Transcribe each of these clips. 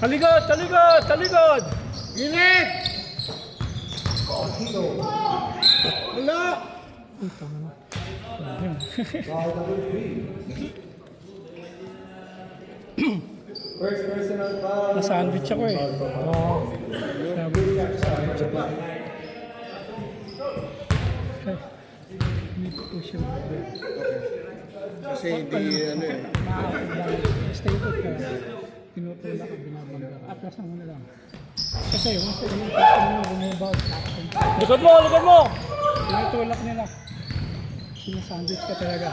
Talikod, talikod, talikod! Init! Wala! First personal foul. Na-sandwich ako eh. Oo. Sandwich ako. Hindi ko po siya Kasi hindi ano eh. stay put ka. Tinutulak ka, binabangga ka. Atlas na muna lang. Kasi yung bumibag. Likod mo, likod mo! Tinutulak nila. Sinasandwich ka talaga.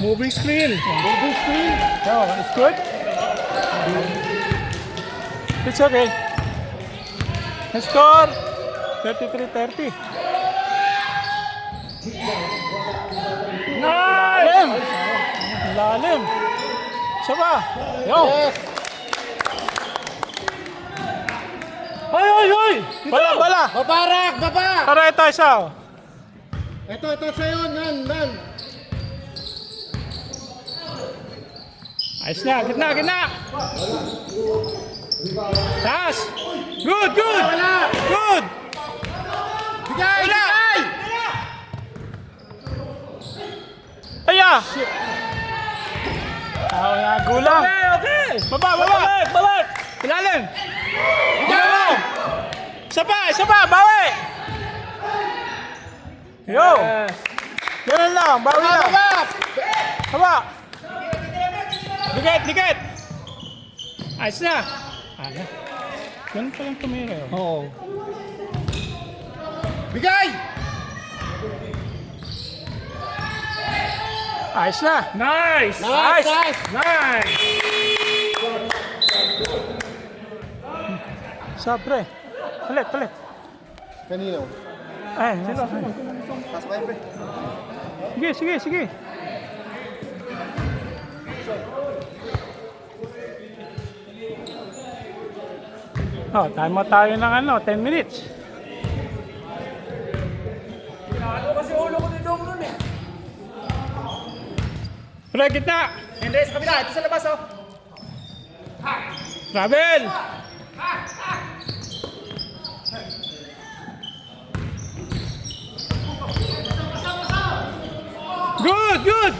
Moving screen. Moving screen. Oh, it's good. It's okay. The score 33-30. Lalim. Lalim. Siya Yo. Hoy, hoy, hoy. Bala, bala. Babarak! Baba! Tara ito isa. Ito sa'yo, nan. Ayos na, gitna, gitna. Taas. Good, good. Good. Bigay! Wala. Bigay! Aya. Gulang. Okay, okay. Baba, baba. Balik, balik. Ilalim. Ilalim. Isa pa, bawi. Yo. Ganun lang, bawi lang. Baba. Dikit, dikit. Ayos na. Ganun pa lang tumira. Oo. Bigay! Ayos na. Nice. Nice! Nice. Sabre. Palit. Kanino? Ay, sila. Pass mo pre. Sige. Oh, time mo tayo ng 10 minutes. Ano kasi ulo ko ni Dong nun eh. Pre, gitna. Hindi, sa kabila. Ito sa labas oh. Travel. Good.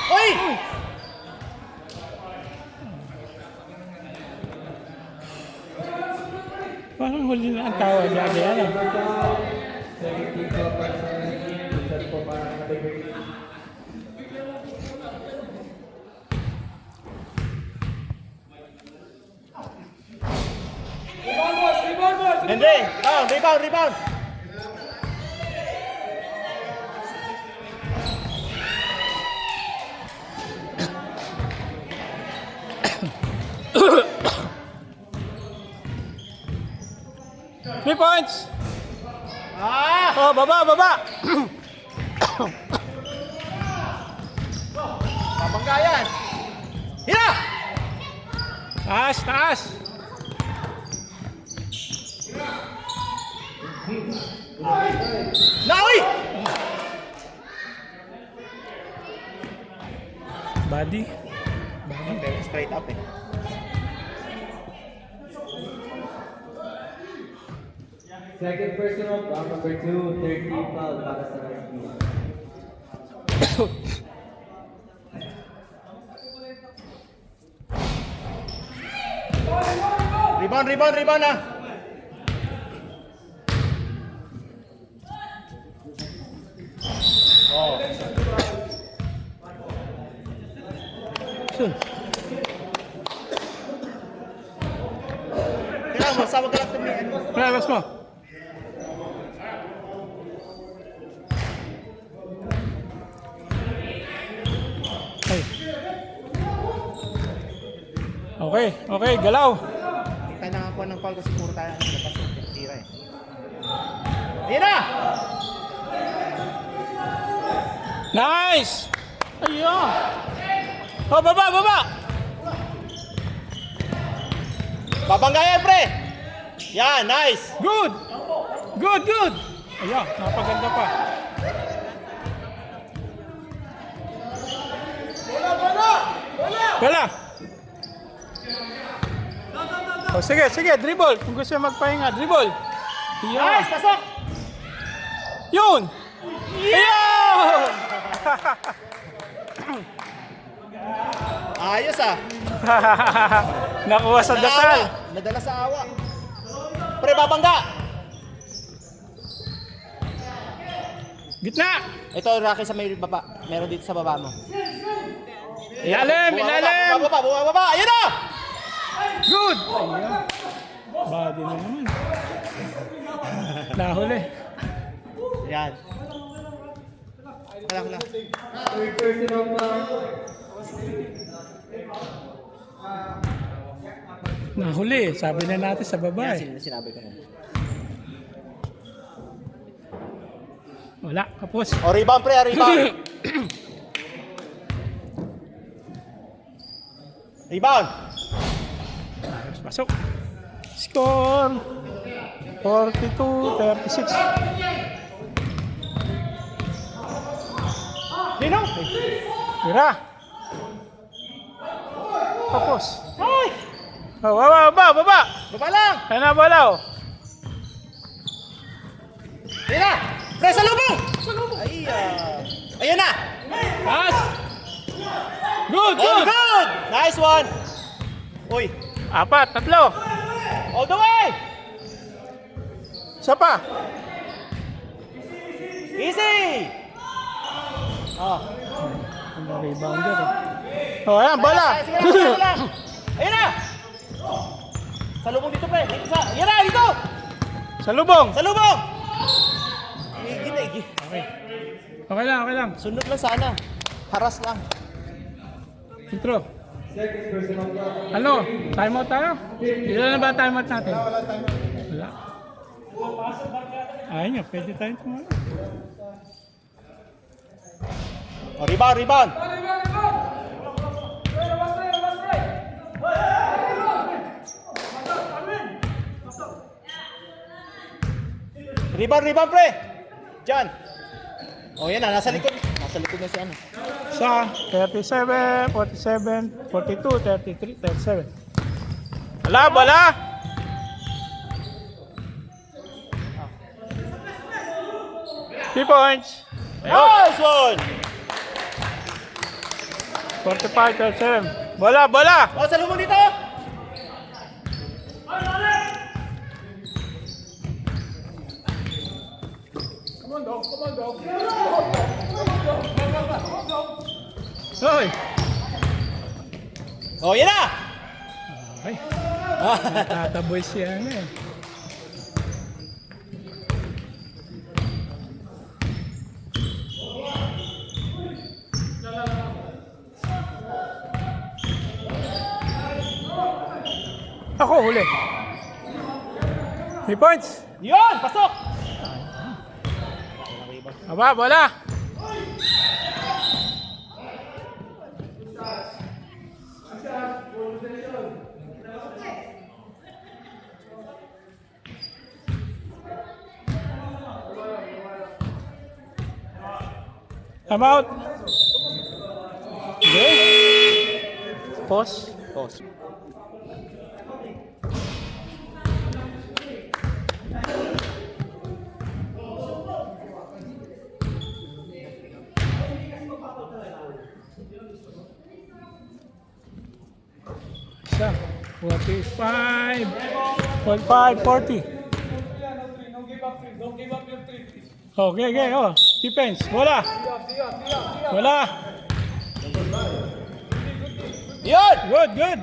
Uy! Parang huli na ang tawa niya. Yan. Rebound boss! Henry! Rebound! Three points. Oh, baba. Babanggayan! Hira! Taas. Naoy! Body. Pero straight up eh. Second personal foul number 2, 30 foul para sa Red Bull. Rebound ah! Soon. Kailangan masawag ka lang tumihin mo. Labas mo. Ay. Okay, galaw. Tayo nakakuha ng foul kasi puro tayo ang labas ng tira eh. Ayan na! Nice! Ayun! Oh, baba! Babanggayan pre! Yan, nice! Good! Ayan, napaganda pa. Wala! O sige, sige, dribble. Kung gusto niya magpahinga, dribble. Ayan. Nice, pasok! Yun! Ayan! Ayos ah. Nakuha sa dasal. Nadala sa awa. Pre, babangga. Gitna! Ito, Rocky, sa may baba. Meron dito sa baba mo. Ilalim! Ilalim! Bumababa! Ayun na! Good! Ayan. Body na naman. Nahuli. Yan. Wala. Third personal foul. Nahuli. Sabi na natin sa Yan, babae. sinabi ko na. Wala. Kapos. O, rebound, pre, rebound. Rebound. Ayos, pasok. Score. 42-36. Nino? Tira. Kapos. Ay! Oh, baba. Baba lang! Kaya na bala, oh. Tira! Pre, sa lubong! Ay, ayun na! Pass. Good, Oh, good. good! Nice one! Uy, 4, 3. all the way! Isa pa. Easy! Oh. Ang rebounder, eh. Oh, ayan, bala. Sige lang. Ayun na! Sa lubong dito, pre. Dito sa... Ayun na, dito! Sa lubong. Sa lubong! Igi. Okay lang. Sunod lang sana. Haras lang. Intro. Second personal foul. Ano? Timeout tayo? Ilan na ba ang timeout natin? Wala. Ayun nga, pwede tayong tumala. Oh, rebound! Rebound, pre! Diyan! Oh, yan na. Nasa likod na si ano. Sa 37, 47, 42, 33, 37. Bala! 3 points. Nice one! 45, 37. Bala! Oh, sa lubong dito! Hoy! Oh, yan na! Okay. Tataboy siya ano eh. Ako huli. 3 points. Yun! Pasok! Bala! I'm out. Okay. Pause. Isa. 45. 45, 40. Okay. Oh, defense. Bola. Yun! Good.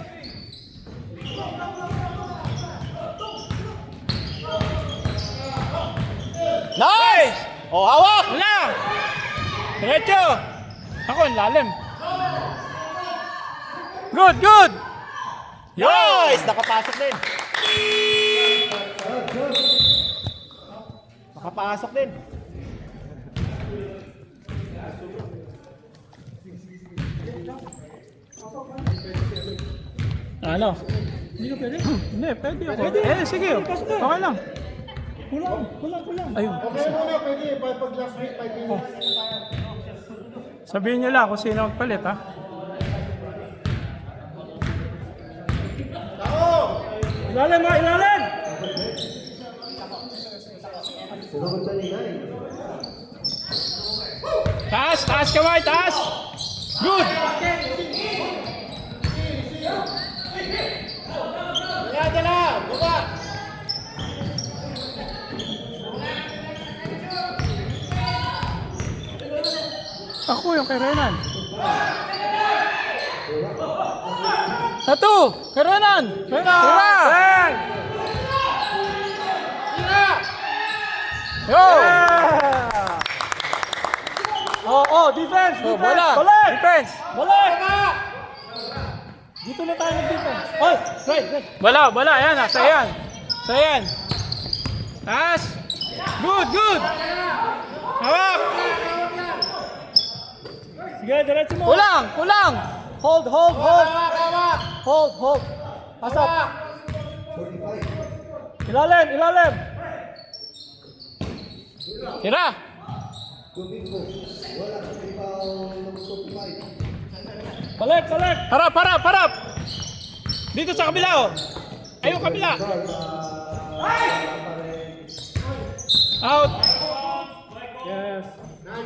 Nice! Oh, hawak! Wala. Diretso. Ako, ang lalim. Good. Nice! Nakapasok din. Ano? Hindi ka pwede? Hindi, pwede ako. Sige. Okay lang. Kulang. Ayun. Okay muna, pwede. Pag last week, 5 minutes. Sabihin niyo lang kung sino magpalit, ha? Ilalim, ha? Ilalim! Taas kamay, taas! Good! Dala! Baba! Ako yung kay Renan. Satu! Kay Renan! Renan! Yo! Defense! Bola! Defense! Balik! Dito na tayo mag-defense. Oh, right. Bola. Ayan, Sayan. Taas! Good! Hawak! Sige, diretso mo. Kulang. Hold. Hold. Pasok. Ilalim. Tira. Balik. Harap. Dito sa kabila, oh. Ayun, kabila. Out. Yes.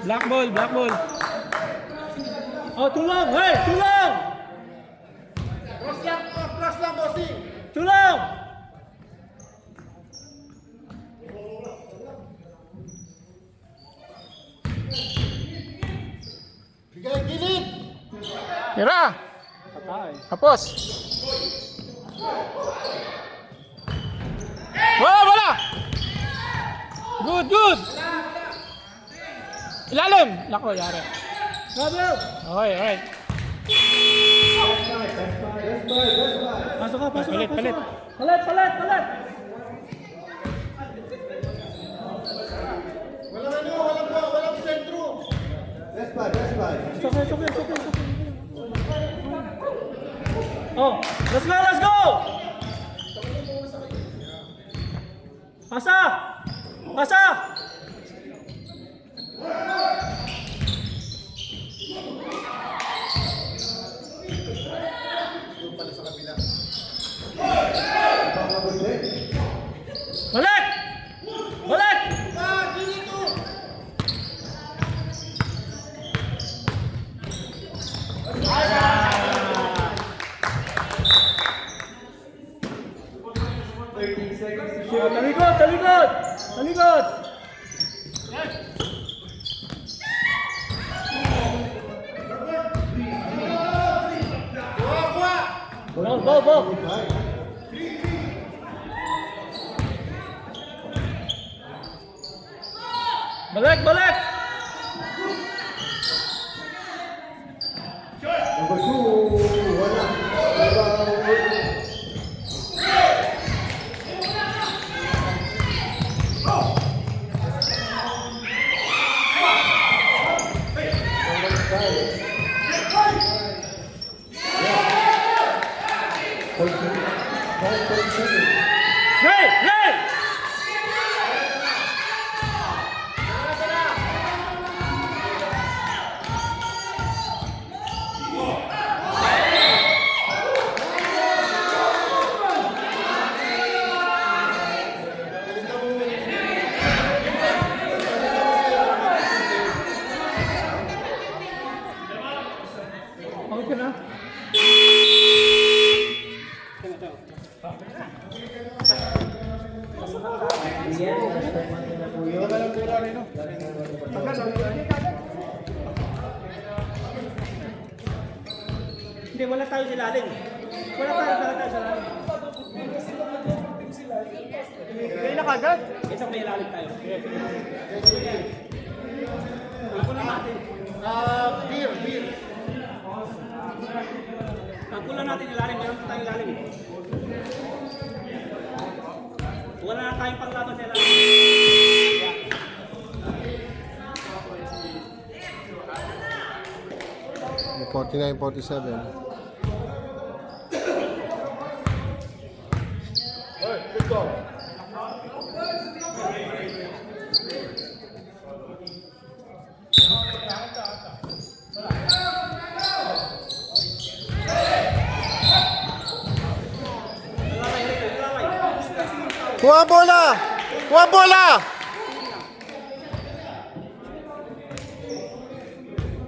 Black ball. Oh, tulang! Hey, tulang! Cross lang, bossing! Tulang! Bigay gilid! Tira! Tapos! Wala! Good! Ilalim! Lako, yari. Okay, alright. Pasok ka. Palit. Walang sentro! Best five. It's okay. Oh, let's go! Pasa! Balik! Gilid to! Talikod! Ball. Balik! Number 2, wala. Hey! Okay na? Hindi, wala tayo sa lalim. Wala tayo sa lalim. Kaya na kagad? Isang may lalim tayo. Pangkulan natin. Beer. Pangkulan natin ilalim. Meron tayong ilalim. Wala na tayong panglaban sa ilalim. 49-47. Good go. Kuha bola! Kuha bola!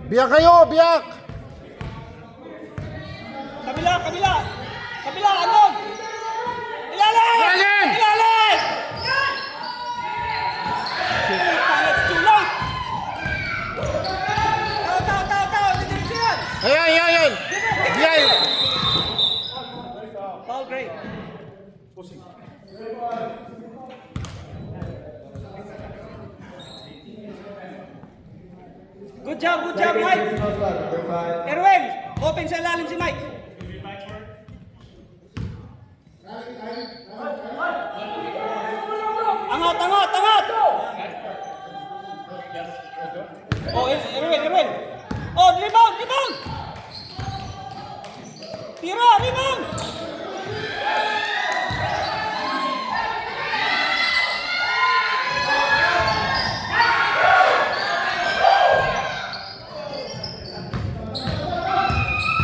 Biyak kayo, biyak! Kabila, kabila! Kabila, Andong! Ilalim! Ilalim! Ilalim! It's too late! Tao! Didiretso yan! Ayan! Ayan! Foul, Gray. Good job, Second Mike! personal foul, number 5. Erwin, open sa ilalim si Mike. Angat! Oh, Erwin. Oh, rebound! Tira, rebound!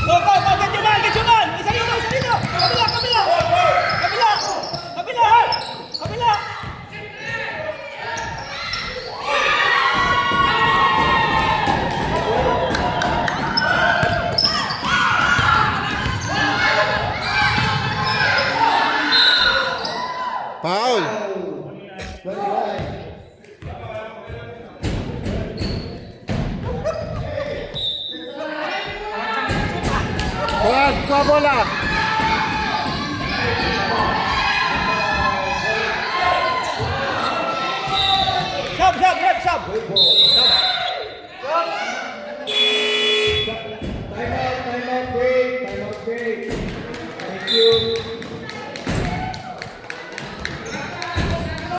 Go, get your man! Isa dito! Kabila! Foul! 21. Kuha bola! Sub! Time out break. Thank you.